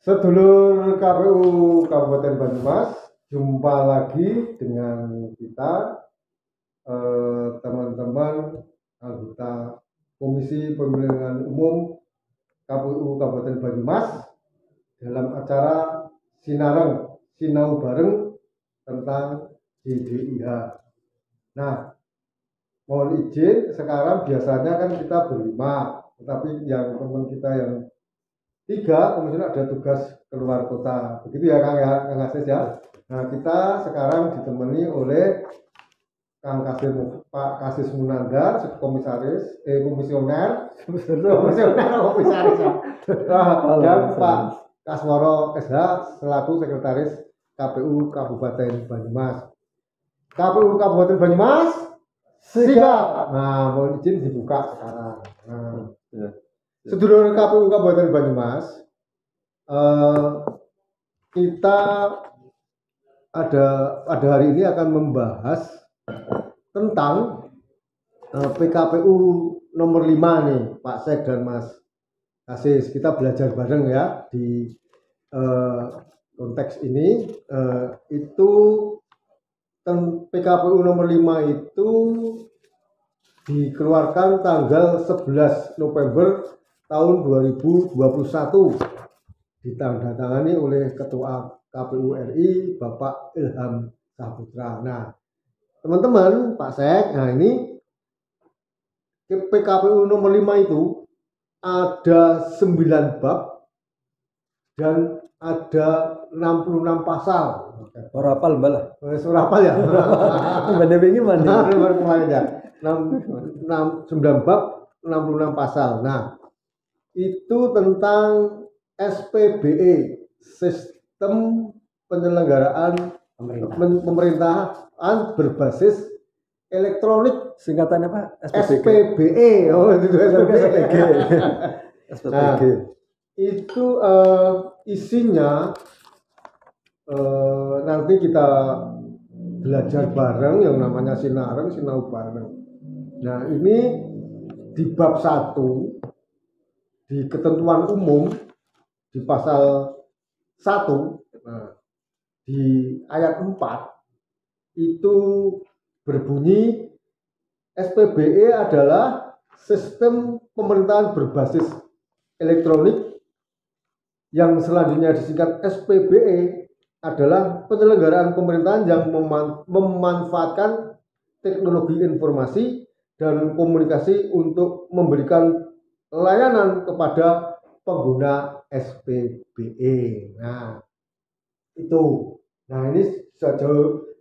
Sedulur KPU Kabupaten Banyumas, jumpa lagi dengan kita teman-teman anggota Komisi Pemilihan Umum KPU Kabupaten Banyumas dalam acara Sinau Bareng tentang JDIH. Nah, mohon izin, sekarang biasanya kan kita berlima, tetapi yang teman kita yang tiga kemudian ada tugas keluar kota, begitu ya Kang ya, Kang Kasis ya. Nah, kita sekarang ditemani oleh Kang Kasis, Pak Kasis Munandar, komisaris, komisioner komisaris ya. Dan Pak Kasworo SH selaku sekretaris KPU Kabupaten Banyumas. KPU Kabupaten Banyumas siap. Nah, mohon izin dibuka sekarang. Nah, ya. Sedulur KPU Kabupaten Banyumas, kita pada hari ini akan membahas tentang PKPU nomor 5 nih, Pak Sek dan Mas Kasis. Kita belajar bareng ya di konteks ini. Itu PKPU nomor 5 itu dikeluarkan tanggal 11 November tahun 2021, ditandatangani oleh Ketua KPU RI Bapak Ilham Saputra. Nah, teman-teman, Pak Sek, nah ini PKPU nomor 5 itu ada 9 bab dan ada 66 pasal. Surapal malah. Surapal ya. Mana begini mana? Baru kemarin ya. 9 bab, 66 pasal. Nah, itu tentang SPBE, Sistem Penyelenggaraan Pemerintahan Berbasis Elektronik. Singkatannya Pak? SPBE. Oh, itu SPBG. Nah, itu isinya nanti kita belajar bareng yang namanya Sinau Bareng. Nah, ini di bab 1 di ketentuan umum di pasal 1, nah, di ayat 4 itu berbunyi SPBE adalah sistem pemerintahan berbasis elektronik, yang selanjutnya disingkat SPBE adalah penyelenggaraan pemerintahan yang memanfaatkan teknologi informasi dan komunikasi untuk memberikan layanan kepada pengguna SPBE. Nah, itu. Nah, ini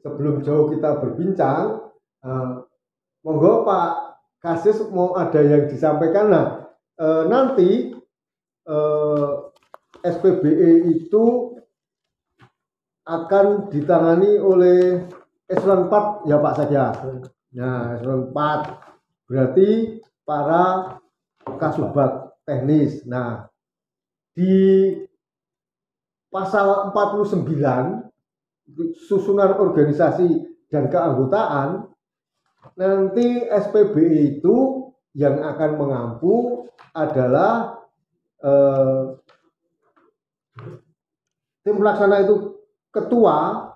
sebelum jauh kita berbincang, monggo Pak Kasis mau ada yang disampaikan. Nah, nanti SPBE itu akan ditangani oleh Eselon 4 ya Pak Sek ya. Nah, Eselon 4 berarti para Kasubag teknis. Nah, di pasal 49 susunan organisasi dan keanggotaan, nanti SPBE itu yang akan mengampu adalah tim pelaksana itu ketua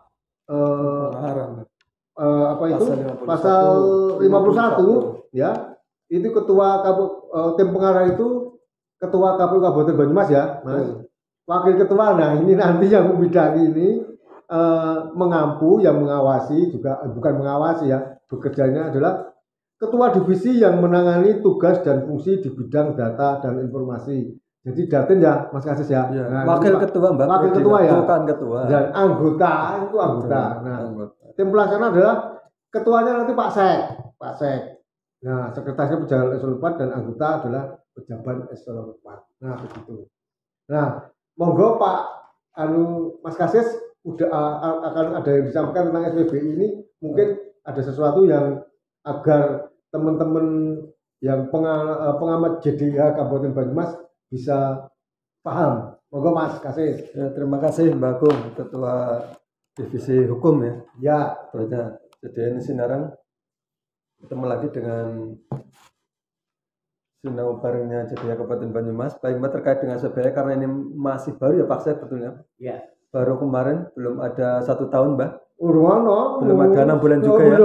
pasal 51 ya. Itu ketua tim pengarah itu ketua KPU Kabupaten Banyumas ya, Mas. Wakil ketua, nah ini nanti yang membidangi ini mengampu, yang mengawasi juga bukan mengawasi ya, bekerjanya adalah ketua divisi yang menangani tugas dan fungsi di bidang data dan informasi. Jadi Datin ya Mas Kasis ya. Nah, wakil ketua Mbak. Wakil ketua ya. Bukan ketua. Dan anggota itu anggota. Nah, tim pelaksana adalah ketuanya nanti Pak Sek. Nah, sekretarisnya pejabat Eselon 4 dan anggota adalah pejabat Eselon 4. Nah, begitu. Nah, monggo Pak Mas Kasis udah akan ada yang disampaikan tentang SPBE ini, mungkin ada sesuatu yang agar teman-teman yang pengamat JDIH Kabupaten Banyumas bisa paham. Monggo Mas Kasis. Ya, terima kasih Mbak Agung, Ketua Divisi Hukum ya. Ya, jadi ini Sinarang ketemu lagi dengan Sinau Barengnya Jaya Kabupaten Banyumas. Baik Mbak, terkait dengan SPBE karena ini masih baru ya Pak Sek betulnya. Ya. Baru kemarin, belum ada 1 tahun Mbak. Urwano. Belum ada 6 bulan juga ya.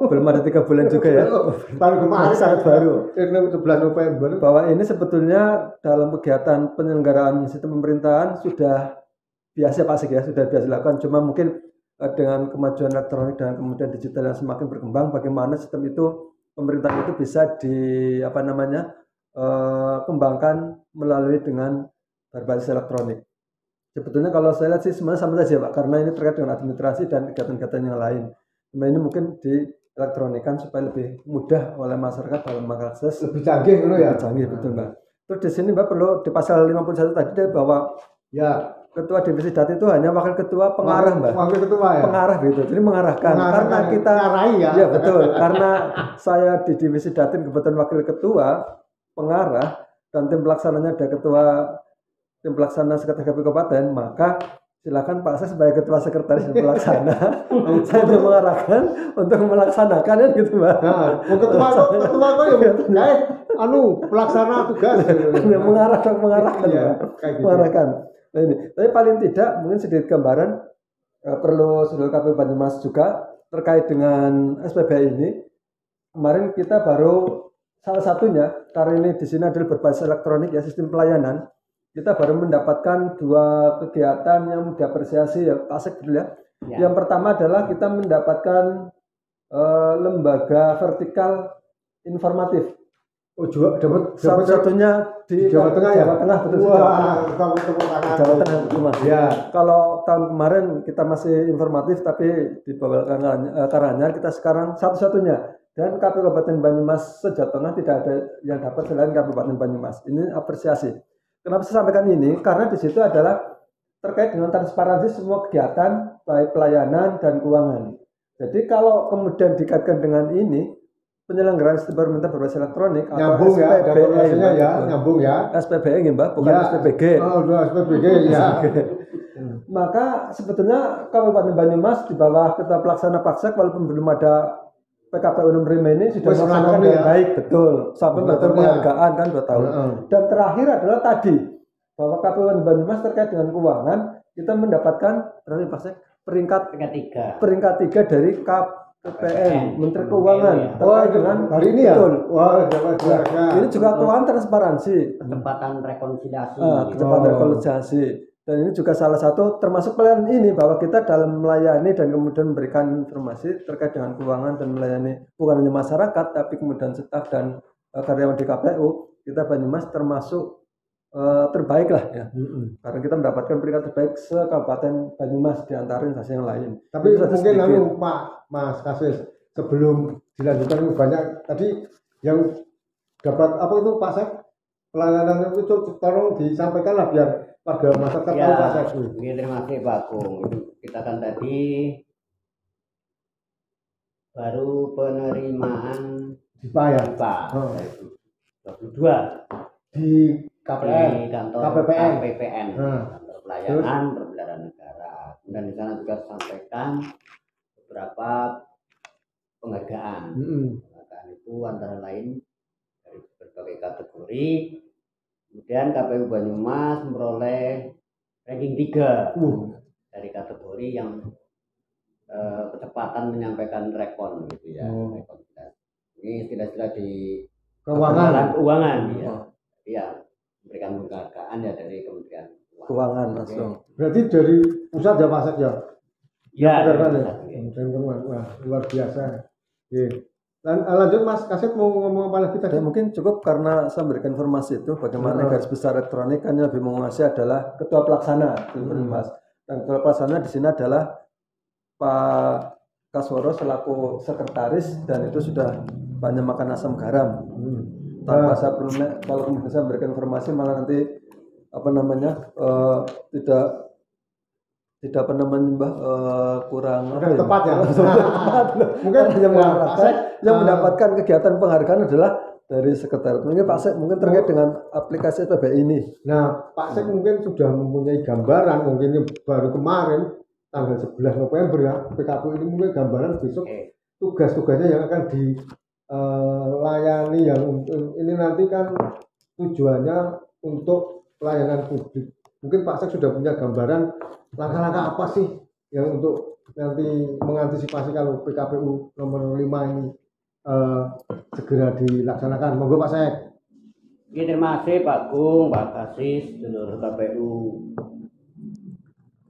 Belum ada 3 bulan juga ya. Baru kemarin sangat baru. 11 November. Bahwa ini sebetulnya dalam kegiatan penyelenggaraan sistem pemerintahan sudah biasa Pak Sek ya, sudah biasa dilakukan. Cuma mungkin dengan kemajuan elektronik dan kemudian digital yang semakin berkembang, bagaimana sistem itu pemerintahan itu bisa kembangkan melalui dengan berbasis elektronik. Sebetulnya kalau saya lihat sih semuanya sama saja Pak, karena ini terkait dengan administrasi dan kegiatan-kegiatan yang lain. Cuma ini mungkin dielektronikan supaya lebih mudah oleh masyarakat dalam mengakses. Lebih canggih dulu ya. Lebih canggih betul Mbak. Terus di sini Mbak perlu di pasal 51 tadi bahwa ya ketua divisi data itu hanya wakil ketua pengarah Mbak. Wakil ketua ya. Pengarah gitu. Jadi mengarahkan karena kita ngarai ya. Iya betul. Karena saya di divisi Datin kebetulan wakil ketua pengarah dan tim pelaksananya ada ketua tim pelaksana sekretaris KPU Kabupaten, maka silakan Pak saya sebagai ketua sekretaris dan pelaksana saya hanya mengarahkan untuk melaksanakan ya gitu Mbak. Nah, ketua kok ya pelaksana tugas mengarahkan ya, gitu. Mengarahkan. Nah ini, tapi paling tidak mungkin sedikit gambaran perlu seluruh KPU Banyumas juga terkait dengan SPBE ini. Kemarin kita baru salah satunya karena ini di sini adalah berbasis elektronik ya sistem pelayanan. Kita baru mendapatkan 2 kegiatan yang diapresiasi ya Pak Sek dulu ya. Yang pertama adalah kita mendapatkan lembaga vertikal informatif. Oh juga dapat satunya di Jawa Tengah ya. Jawa Tengah betul. Jawa Tengah Mas. Ya. Kalau tahun kemarin kita masih informatif tapi di bawah Karanganyar kita sekarang satu-satunya. Dan KPU Kabupaten Banyumas Jawa Tengah tidak ada yang dapat selain Kabupaten Banyumas. Ini apresiasi. Kenapa saya sampaikan ini? Karena di situ adalah terkait dengan transparansi semua kegiatan, baik pelayanan dan keuangan. Jadi kalau kemudian dikaitkan dengan ini, penyelenggaraan sistem pemerintahan berbasis elektronik nyambung atau ya, SPBE ya, nyambung ya. SPBE ya Mbak, bukan ya. SPBG. Oh, SPBG ya. Maka sebetulnya Kabupaten Banyumas di bawah ketua pelaksana Paksek walaupun belum ada PKPU menerima ini sudah melaksanakan dengan baik, betul. Sampai mendapat penghargaan kan 2 tahun. Dan terakhir adalah tadi bahwa KPU Banyumas terkait dengan keuangan kita mendapatkan peringkat 3 dari KPPN Menteri Keuangan terkait dengan hari ini ya. Betul. Wah, ini juga keuangan transparansi, kecepatan rekonsiliasi. Kecepatan rekonsiliasi. Dan ini juga salah satu termasuk pelayanan ini bahwa kita dalam melayani dan kemudian memberikan informasi terkait dengan keuangan dan melayani bukan hanya masyarakat tapi kemudian staf dan karyawan di KPU kita Banyumas termasuk terbaik lah ya. Karena kita mendapatkan peringkat terbaik se-Kabupaten Banyumas di antara instansi yang lain. Tapi mungkin Pak Mas Kasis sebelum dilanjutkan banyak tadi yang dapat apa itu Pak Sek pelayanan itu tolong disampaikan lah biar warga masyarakat tahu Pak Sek. Terima kasih Pak Agung. Kita kan tadi baru penerimaan DIPA ya. DIPA 22 di KPN, kantor KPPN, kantor pelayanan perbelahan negara. Kemudian di sana juga disampaikan beberapa penghargaan. Penghargaan itu antara lain dari berbagai kategori. Kemudian KPU Banyumas memperoleh ranking 3 dari kategori yang kecepatan menyampaikan rekon gitu ya. Ini istilah-istilah di keuangan ya. Ya, memberikan penghargaan ya dari Kementerian Keuangan langsung. Berarti dari pusat ya Pak Sek ya? Ya, wah, luar biasa. Oke. Lanjut Mas Kaset mau ngomong apa lagi tadi? Mungkin cukup karena saya memberikan informasi itu bagaimana garis besar elektronik kan yang lebih menguasai adalah ketua pelaksana Mas. Dan ketua pelaksana di sini adalah Pak Kasworo selaku sekretaris dan itu sudah banyak makan asam garam. Tanpa saya perlu kalau kemudian saya memberikan informasi malah nanti tidak kurang tepat ya. Mungkin hanya mengarahkan yang mendapatkan kegiatan penghargaan adalah dari sekretariat. Mungkin Pak Sek mungkin terkait dengan aplikasi SPBE ini. Nah, Pak Sek mungkin sudah mempunyai gambaran mungkin baru kemarin tanggal 11 November ya PKPU ini mulai gambaran besok tugas-tugasnya yang akan layani yang ini nanti kan tujuannya untuk pelayanan publik. Mungkin Pak Sek sudah punya gambaran langkah-langkah apa sih yang untuk nanti mengantisipasi kalau PKPU nomor 5 ini segera dilaksanakan. Monggo Pak Sek. Terima kasih Pak Gung, Pak Kasis, seluruh KPU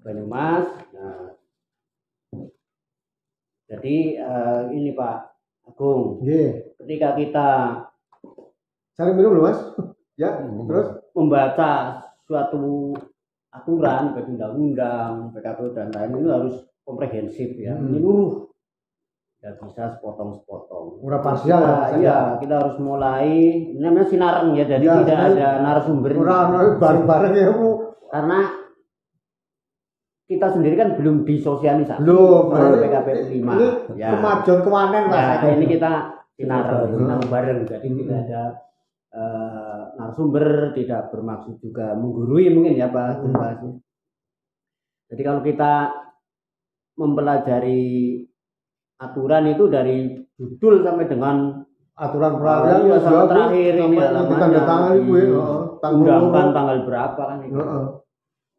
Banyumas. Nah, jadi ini Pak Agung, ketika kita cari minum loh Mas, ya, terus membaca suatu aturan, baik undang-undang, PKPU dan lain itu harus komprehensif ya, menyeluruh, tidak bisa sepotong-sepotong. Udah parsial ya, kita harus mulai, ini namanya sinareng ya, jadi ya, tidak ada narasumber. Bareng-bareng ya Bu. Karena kita sendiri kan belum disosialisasi belum PKPU 5 ini ya. Kemajuan kemanen Mas. Ya, ini kita sinareng bareng, jadi tidak ada narasumber, tidak bermaksud juga menggurui mungkin ya Pak. Jadi kalau kita mempelajari aturan itu dari judul sampai dengan aturan peralihan sampai terakhir ini undang-undang tanggal berapa kan itu.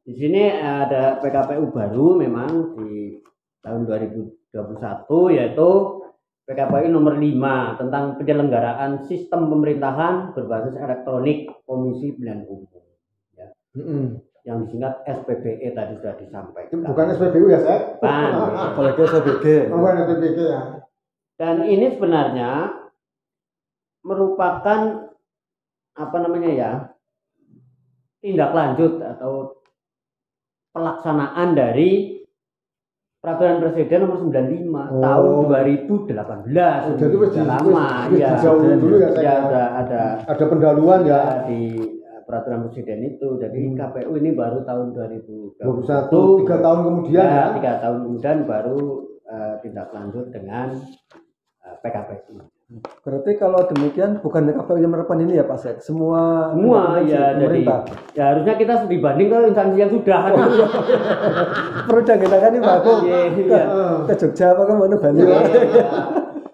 Di sini ada PKPU baru memang di tahun 2021 yaitu PKPU nomor 5 tentang penyelenggaraan sistem pemerintahan berbasis elektronik Komisi Pemilihan Umum ya. Yang disingkat SPBE tadi sudah disampaikan. Bukan SPBU ya, Sek? Bukan. Apalagi SPBG. Bukan SPBG ya. Dan ini sebenarnya merupakan apa namanya ya? Tindak lanjut atau pelaksanaan dari Peraturan Presiden nomor 95 tahun 2018. Jadi sudah lama ya. Jauh dulu ya, ya ada pendahuluan ya di Peraturan Presiden itu. Jadi KPU ini baru tahun 2021, 3 tahun kemudian ya. 3 tahun kemudian baru tindak lanjut dengan PKPU. Berarti kalau demikian bukan KPU yang menerapkan ini ya Pak Sek? Semua ya pemerintah. Jadi ya harusnya kita dibanding ke instansi yang sudah kan. Perlu kita kan ini Pak Agung ke Jogja apa ke mana Bali.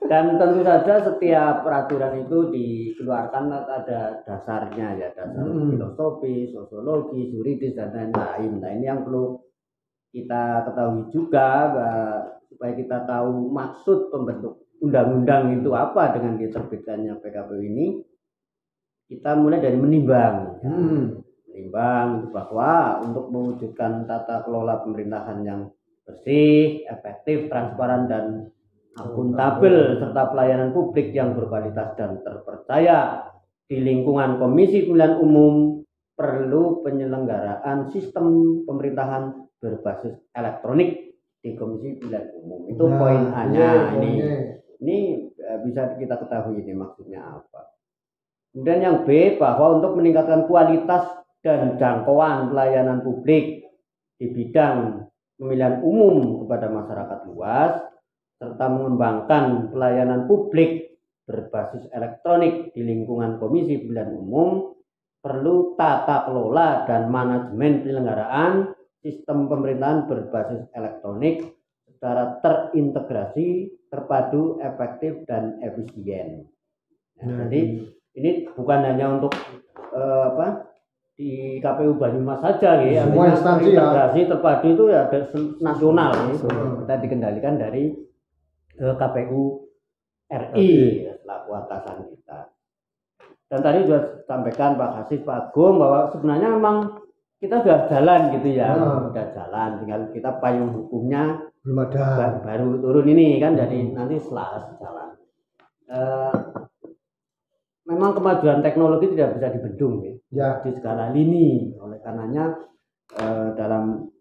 Dan tentu saja setiap peraturan itu dikeluarkan ada dasarnya ya, dasar filosofis, sosiologis, yuridis dan lain-lain. Nah ini yang perlu kita ketahui juga supaya kita tahu maksud pembentuk undang-undang itu apa dengan diterbitkannya PKPU ini. Kita mulai dari menimbang ya. Menimbang bahwa untuk mewujudkan tata kelola pemerintahan yang bersih, efektif, transparan dan akuntabel serta pelayanan publik yang berkualitas dan terpercaya di lingkungan Komisi Pemilihan Umum perlu penyelenggaraan sistem pemerintahan berbasis elektronik di Komisi Pemilihan Umum. Itu poin A-nya ini. Ini bisa kita ketahui ini maksudnya apa. Kemudian yang B, bahwa untuk meningkatkan kualitas dan jangkauan pelayanan publik di bidang pemilihan umum kepada masyarakat luas, serta mengembangkan pelayanan publik berbasis elektronik di lingkungan Komisi Pemilihan Umum, perlu tata kelola dan manajemen penyelenggaraan sistem pemerintahan berbasis elektronik secara terintegrasi, terpadu, efektif, dan efisien. Nah, jadi ini bukan hanya untuk di KPU Banyumas saja ya, semua instansi integrasi ya. Terpadu itu ya nasional ya. Kita dikendalikan dari KPU RI selaku atasan kita. Dan tadi sudah sampaikan Pak Kasis, Pak Agung bahwa sebenarnya memang kita sudah jalan gitu ya, sudah jalan, tinggal kita payung hukumnya belum ada, baru turun ini kan, jadi nanti setelah jalan. Memang kemajuan teknologi tidak bisa dibendung ya, di segala lini. Oleh karenanya dalam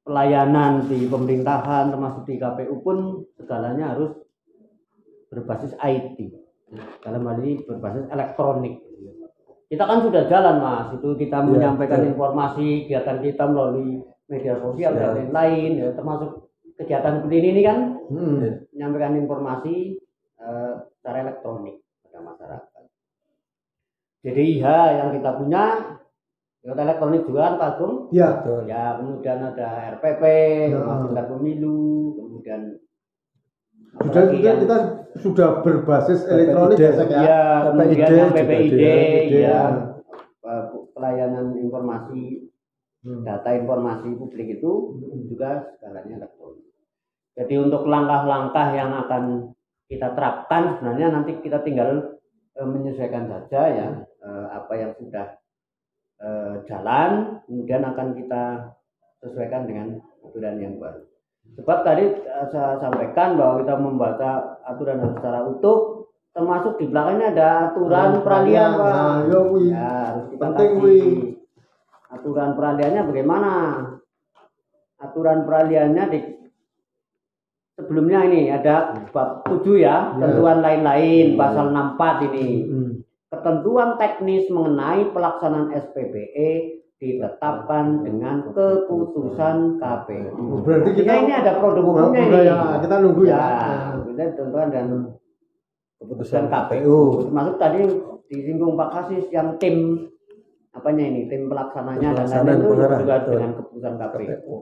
pelayanan di pemerintahan termasuk di KPU pun segalanya harus berbasis IT. Dalam hal ini berbasis elektronik. Kita kan sudah jalan Mas, itu kita menyampaikan informasi kegiatan kita melalui media sosial dan lain-lain ya, termasuk kegiatan seperti ini kan menyampaikan informasi secara elektronik pada masyarakat. JDIH yang kita punya elektronik juga kan Pak Agung? Iya. Ya, kemudian ada RPP, tingkat pemilu, kemudian kita sudah berbasis elektronik PPID. ya, Sek, ya. Ya, kemudian yang juga PPID, dia. ya, pelayanan informasi, data informasi publik itu juga segalanya elektronik. Jadi untuk langkah-langkah yang akan kita terapkan sebenarnya nanti kita tinggal menyesuaikan saja ya apa yang sudah jalan, kemudian akan kita sesuaikan dengan aturan yang baru. Sebab tadi saya sampaikan bahwa kita membaca aturan secara utuh, termasuk di belakangnya ada aturan peralihan, Pak. Nah, Ya, harus kita penting, kasih. Aturan peralihannya bagaimana? Aturan peralihannya di sebelumnya ini ada bab 7 ya, ketentuan lain-lain, pasal 64 ini. Ketentuan teknis mengenai pelaksanaan SPBE ditetapkan dengan keputusan KPU. Berarti kita ini ada produk hukumnya ini. Ya, kita nunggu ya. Kita ditentukan dengan keputusan KPU. Termasuk tadi disinggung Pak Kasis yang tim apanya ini, tim pelaksananya dan lain-lain itu juga dengan keputusan KPU.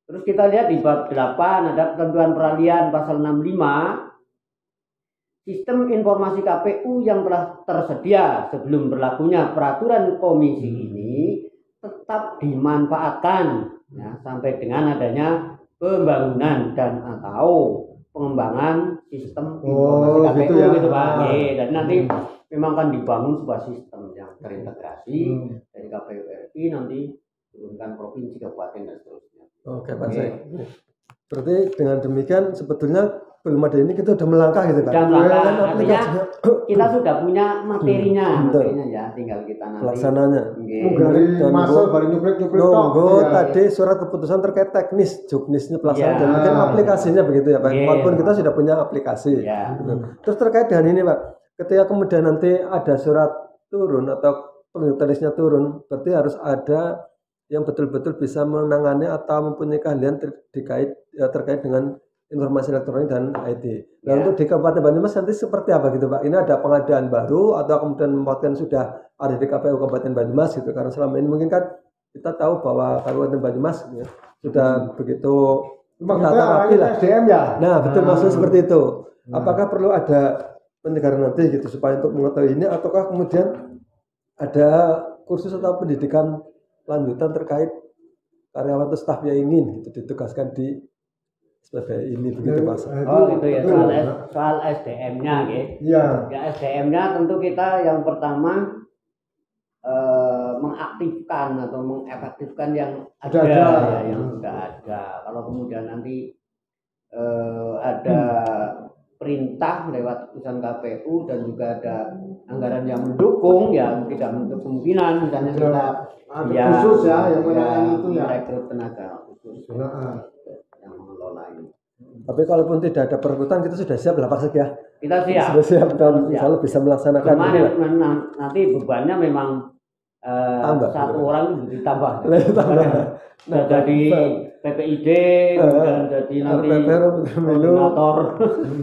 Terus kita lihat di bab 8 ada ketentuan peralihan pasal 65. Sistem informasi KPU yang telah tersedia sebelum berlakunya peraturan komisi ini tetap dimanfaatkan ya, sampai dengan adanya pembangunan dan atau pengembangan sistem informasi KPU gitu ya. gitu Pak. Dan nanti memang akan dibangun sebuah sistem yang terintegrasi dari KPU RI nanti turunkan provinsi, kabupaten dan seterusnya. Oke Pak Sek. Berarti dengan demikian sebetulnya belum ada ini kita sudah melangkah gitu Pak. Sudah melangkah, artinya kita sudah punya materinya ya, tinggal kita nanti pelaksananya. Dari masal baru nyuplik-nyuplik nunggu tadi surat keputusan terkait teknis, juknisnya pelaksanaan dan mungkin aplikasinya begitu ya Pak. Walaupun kita sudah punya aplikasi. Gitu. Terus terkait dengan ini Pak, ketika kemudian nanti ada surat turun atau teknisnya turun, berarti harus ada yang betul-betul bisa menangani atau mempunyai keahlian terkait dengan informasi elektronik dan IT. Nah untuk di Kabupaten Banyumas nanti seperti apa gitu Pak? Ini ada pengadaan baru atau kemudian membuatkan sudah ada di KPU Kabupaten Banyumas gitu? Karena selama ini mungkin kan kita tahu bahwa Kabupaten Banyumas ya, sudah begitu tata rapi lah. SDM ya. Nah betul maksudnya seperti itu. Apakah perlu ada penyegaran nanti gitu supaya untuk mengetahui ini ataukah kemudian ada kursus atau pendidikan lanjutan terkait karyawan atau staf yang ingin gitu ditugaskan di SPBE ini begitu Mas. Oh gitu ya, soal SDM-nya gitu. Iya. Ya SDM-nya tentu kita yang pertama mengaktifkan atau mengefektifkan yang ada ya, yang sudah ada. Kalau kemudian nanti ada perintah lewat putusan KPU dan juga ada anggaran yang mendukung, ya tidak menutup kemungkinan misalnya kita khusus ya yang menangani itu ya rekrut tenaga khusus yang mengelola ini. Tapi kalaupun tidak ada perekrutan kita sudah siap lah Pak Sek ya. Kita siap. Sudah siap dan insya Allah bisa melaksanakan. Nanti bebannya memang satu orang ditambah. Nah, jadi PPID dan jadi nanti koordinator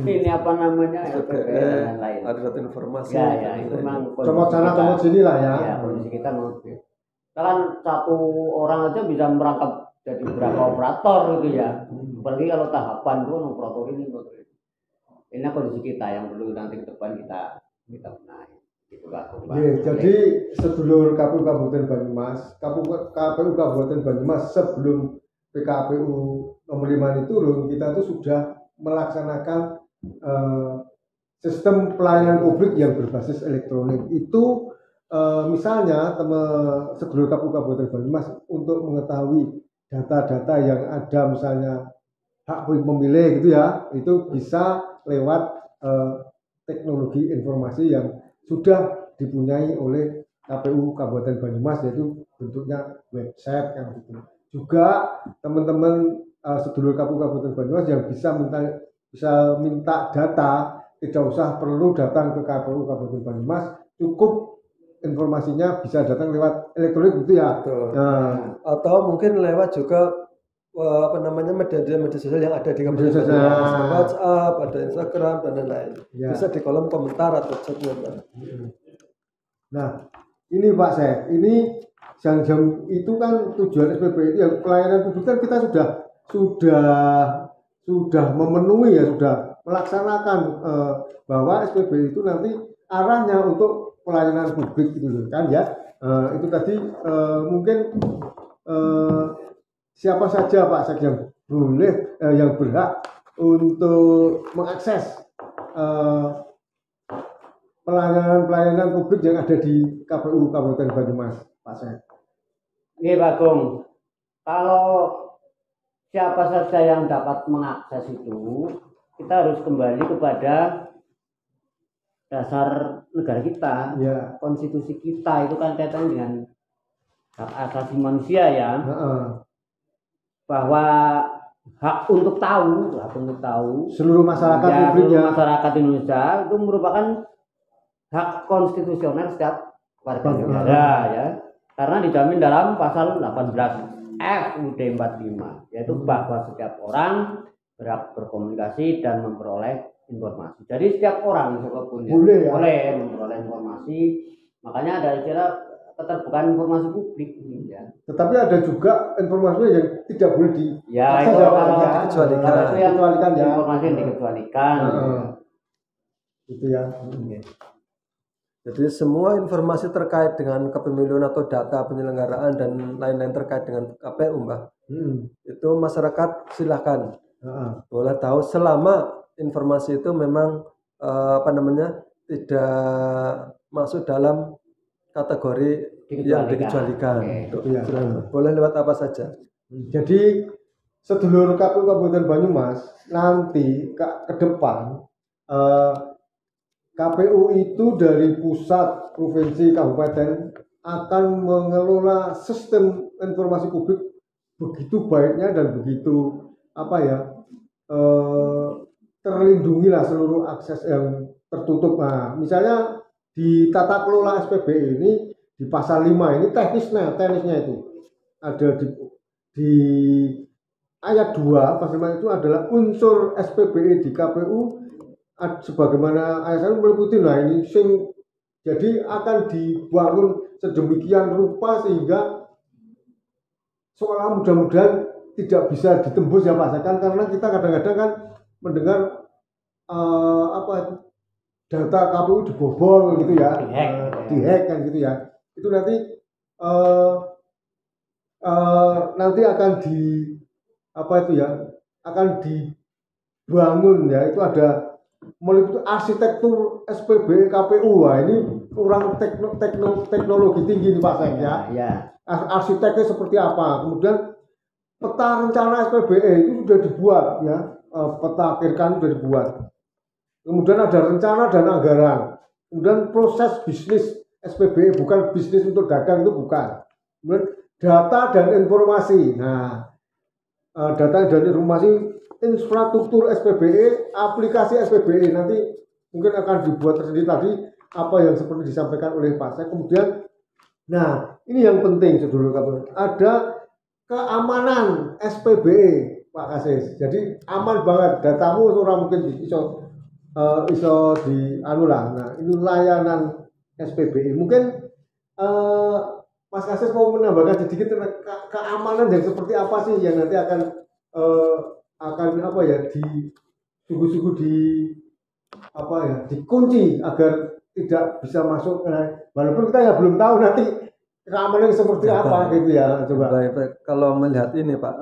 ini apa namanya LPPR dan lain-lain. Ada satu informasi. Ya itu memang comot sana comot sini lah ya. Ya kondisi kita mau. Kan satu orang aja bisa merangkap jadi berapa operator gitu ya. Apalagi kalau tahapan itu operator ini. Ini kondisi kita yang perlu nanti ke depan kita benahi. Gitu, jadi sedulur KPU Kabupaten Banyumas, KPU Kabupaten Banyumas sebelum PKPU nomor 5 ini turun, kita itu sudah melaksanakan sistem pelayanan publik yang berbasis elektronik. Itu misalnya sedulur KPU Kabupaten Banyumas untuk mengetahui data-data yang ada misalnya hak pemilih gitu ya, itu bisa lewat teknologi informasi yang sudah dipunyai oleh KPU Kabupaten Banyumas, yaitu bentuknya website yang gitu. Juga teman-teman sedulur KPU Kabupaten Banyumas yang bisa minta data, tidak usah perlu datang ke KPU Kabupaten Banyumas, cukup informasinya bisa datang lewat elektronik gitu ya. Nah, atau mungkin lewat juga media sosial yang ada di Kabupaten Banyumas, WhatsApp, ada Instagram dan lain-lain. Ya. Bisa di kolom komentar atau chatnya. Nah, ini Pak Sek, ini jam itu kan tujuan SPBE itu yang pelayanan publik kan kita sudah memenuhi ya, sudah melaksanakan bahwa SPB itu nanti arahnya untuk pelayanan publik gitu loh kan ya. Itu tadi mungkin siapa saja Pak Sek yang boleh yang berhak untuk mengakses pelayanan publik yang ada di KPU Kabupaten Banyumas, Pak Sek. Oke, Pak Agung. Kalau siapa saja yang dapat mengakses itu, kita harus kembali kepada dasar negara kita, Ya. konstitusi kita itu kan kaitannya dengan hak asasi manusia ya, bahwa hak untuk tahu Seluruh masyarakat ya, publik seluruh ya. masyarakat Indonesia itu merupakan hak konstitusional setiap warga negara ya, karena dijamin dalam pasal 18F UUD 45, yaitu bahwa setiap orang berhak berkomunikasi dan memperoleh informasi. Jadi setiap orang siapapun ya, boleh memperoleh informasi. Makanya ada istilah keterbukaan informasi publik ya. Tetapi ada juga informasi yang tidak boleh di Ya, akses itu ya, Pak, kalau ya. dikecualikan. itu yang Dikecualikan ya. informasi yang dikecualikan. Itu ya. Jadi semua informasi terkait dengan kepemiluan atau data penyelenggaraan dan lain-lain terkait dengan KPU, Mbak, itu masyarakat silakan boleh tahu selama informasi itu memang tidak masuk dalam kategori yang dikecualikan. Ya. Boleh lewat apa saja. Jadi sedulur KPU Kabupaten Banyumas nanti ke depan KPU itu dari pusat, provinsi, kabupaten akan mengelola sistem informasi publik begitu baiknya dan begitu terlindungi lah seluruh akses yang tertutup. Nah, misalnya di tata kelola SPB ini di pasal 5 ini teknisnya itu ada di ayat 2 pasal 5 itu adalah unsur SPBE di KPU sebagaimana ayat 1 meliputi. Nah ini jadi akan dibangun sedemikian rupa sehingga seolah mudah-mudahan tidak bisa ditembus ya Pak Sakan, karena kita kadang-kadang kan mendengar data KPU dibobol gitu ya, dihack kan gitu ya. Itu nanti akan akan dibangun ya, itu ada meliputi arsitektur SPB KPU. Wah, ini kurang teknologi tinggi nih Pak Sek ya. Arsiteknya seperti apa? Kemudian peta rencana SPBE itu sudah dibuat ya, peta akhirkan sudah dibuat. Kemudian ada rencana dan anggaran. Kemudian proses bisnis SPBE, bukan bisnis untuk dagang, itu bukan. Kemudian data dan informasi. Nah, data dan informasi, infrastruktur SPBE, aplikasi SPBE nanti mungkin akan dibuat tersendiri tadi apa yang seperti disampaikan oleh Pak Sek. Kemudian, nah ini yang penting sedulur KPU, ada keamanan SPBE Pak Kasis. Jadi aman banget, datamu orang mungkin iso di anulah. Nah ini layanan SPBE. Mungkin Mas Kasis mau menambahkan sedikit tentang keamanan yang seperti apa sih yang nanti akan sungguh-sungguh dikunci agar tidak bisa masuk. Walaupun kita ya belum tahu nanti keamanan seperti apa gitu ya. Coba. Baik. Kalau melihat ini Pak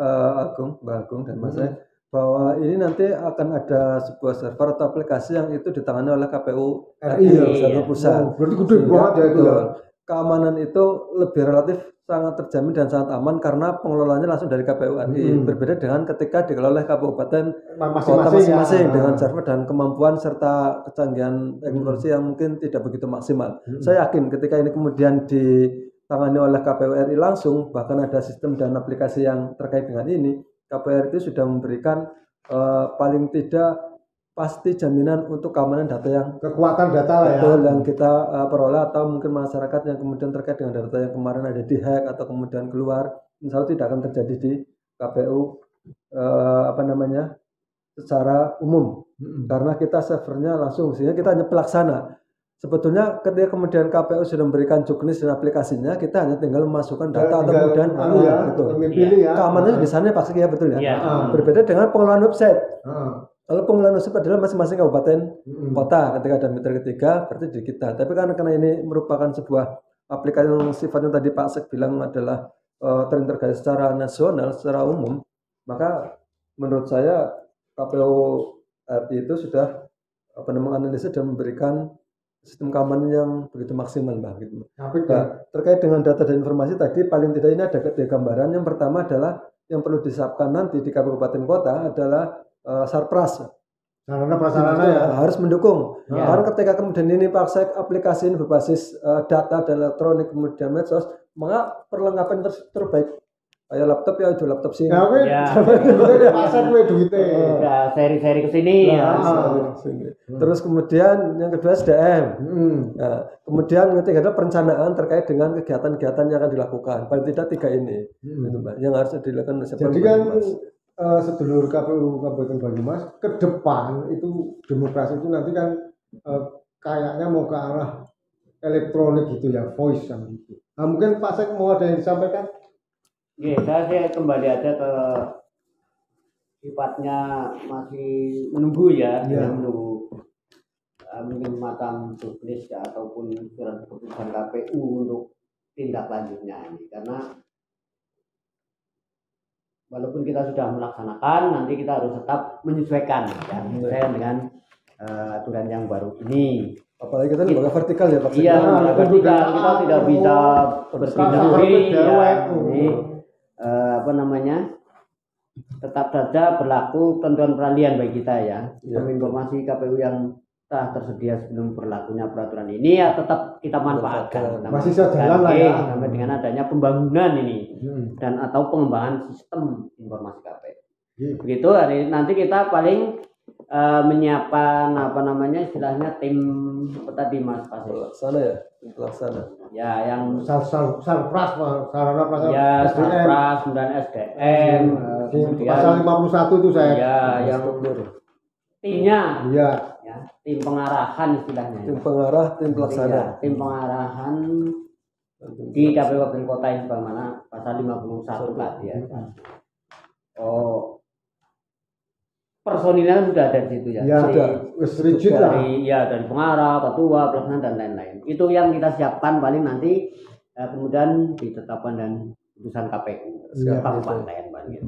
Mbak Agung dan Mas bahwa ini nanti akan ada sebuah server atau aplikasi yang itu ditangani oleh KPU RI, server pusat. Berarti gede banget ya itu ya. Keamanan itu lebih relatif sangat terjamin dan sangat aman karena pengelolaannya langsung dari KPU RI. Berbeda dengan ketika dikelola oleh kabupaten kota masing-masing dengan server dan kemampuan serta kecanggihan teknologi yang mungkin tidak begitu maksimal. Saya yakin ketika ini kemudian ditangani oleh KPU RI langsung, bahkan ada sistem dan aplikasi yang terkait dengan ini, KPU RI itu sudah memberikan paling tidak pasti jaminan untuk keamanan data yang kekuatan data lah betul yang kita peroleh, atau mungkin masyarakat yang kemudian terkait dengan data yang kemarin ada di hack atau kemudian keluar, insya Allah tidak akan terjadi di KPU secara umum karena kita servernya langsung, sehingga kita hanya pelaksana. Sebetulnya ketika kemudian KPU sudah memberikan juknis dan aplikasinya, kita hanya tinggal memasukkan data atau kemudian keamanannya di sana pasti ya betul ya. Berbeda dengan pengelolaan website. Kalau pengelolaan ownership adalah masing-masing kabupaten Mm-mm. kota ketika ada mitra ketiga berarti di kita. Tapi karena ini merupakan sebuah aplikasi yang sifatnya tadi Pak Sek bilang adalah terintegrasi secara nasional, secara umum, maka menurut saya KPU RI itu sudah menganalisa dan memberikan sistem keamanan yang begitu maksimal, Mbak. Gitu. Tapi Nah, terkait dengan data dan informasi tadi, paling tidak ini ada tiga gambaran. Yang pertama adalah yang perlu disiapkan nanti di kabupaten kota adalah sarpras. sarana prasarana ya. Harus mendukung. Ya. Karena ketika kemudian ini pakai aplikasi ini berbasis data dan elektronik kemudian medsos, maka perlengkapan terbaik kayak laptop ya itu laptop sih. Ya, kowe Ya. duitnya pasar kowe duitnya. Udah seri-seri ke sini ya. Terus kemudian yang kedua SDM. Hmm. Nah, kemudian yang ketiga adalah perencanaan terkait dengan kegiatan-kegiatan yang akan dilakukan. Paling tidak tiga ini, itu Mbak, yang harus dilakukan. Jadi kan sedulur KPU Kabupaten Banyumas ke depan itu demokrasi itu nanti kan kayaknya mau ke arah elektronik gitu ya, voice yang gitu. Nah, mungkin Pak Sek mau ada yang disampaikan? Oke, saya kembali aja ke sifatnya masih menunggu ya, Ya. menunggu mungkin macam tulis ya, ataupun surat keputusan KPU untuk tindak lanjutnya ini, karena walaupun kita sudah melaksanakan, nanti kita harus tetap menyesuaikan ya, menyesuaikan dengan aturan yang baru ini. Apalagi kita lembaga vertikal ya Pak. Iya, Nah, vertikal kita tidak bisa berdiri ya. Ini apa namanya? Tetap saja berlaku ketentuan peralihan bagi kita ya. Sistem informasi KPU yang telah tersedia sebelum berlakunya peraturan ini ya tetap kita manfaatkan. Kita Masih bisa jalan lah manfaatkan, ya. sampai dengan adanya pembangunan ini Hmm. dan atau pengembangan sistem informasi KPU. Iya. Begitu nanti kita paling menyiapkan apa namanya istilahnya tim apa tadi Mas Pasir. Pelaksana ya, tim pelaksana. Ya yang Sarpras, sarana prasarana ya SDM. Sarpras dan SDM Di pasal 51 itu saya. ya yang timnya Iya. ya tim pengarahan istilahnya. Tim pengarah, tim pelaksana. Iya, tim pengarahan di KPU Kabupaten Kota yang sebagaimana pasal 51 tadi ya. Oh, personilnya sudah ada di situ ya. Ya, Dari- wis rigid lah. dari pengarah, ketua, pelaksana dan lain-lain. Itu yang kita siapkan paling nanti kemudian ditetapkan dan putusan KPU Iya, kabupaten paling gitu.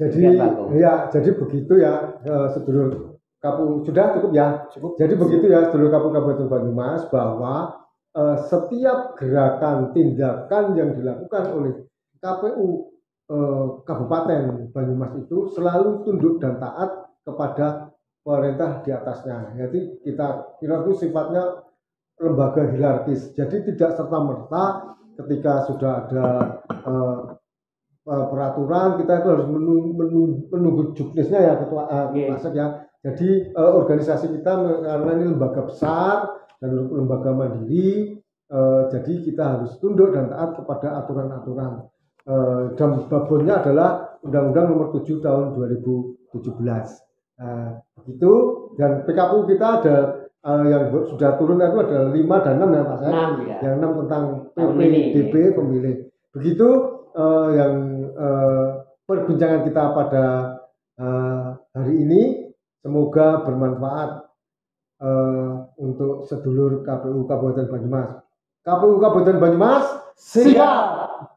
Jadi Iya, Pak Gong. ya, jadi begitu ya sedulur KPU sudah cukup ya. Cukup. Jadi begitu ya sedulur KPU Kabupaten Banyumas bahwa setiap gerakan tindakan yang dilakukan oleh KPU Kabupaten Banyumas itu selalu tunduk dan taat kepada pemerintah di atasnya. Jadi kita kira itu sifatnya lembaga hierarkis. Jadi tidak serta merta ketika sudah ada peraturan kita itu harus menunggu juknisnya ya ketua Iya. Pasek ya. Jadi organisasi kita karena ini lembaga besar dan lembaga mandiri, jadi kita harus tunduk dan taat kepada aturan-aturan. Dan babonnya adalah Undang-Undang Nomor 7 Tahun 2017. Begitu, dan PKPU kita ada yang sudah turun itu ada 5 dan 6 ya Pak Sek. 6 ya. Yang 6 tentang Pemilih. PPDB pemilih. Begitu yang perbincangan kita pada hari ini, semoga bermanfaat untuk sedulur KPU Kabupaten Banyumas. KPU Kabupaten Banyumas siap.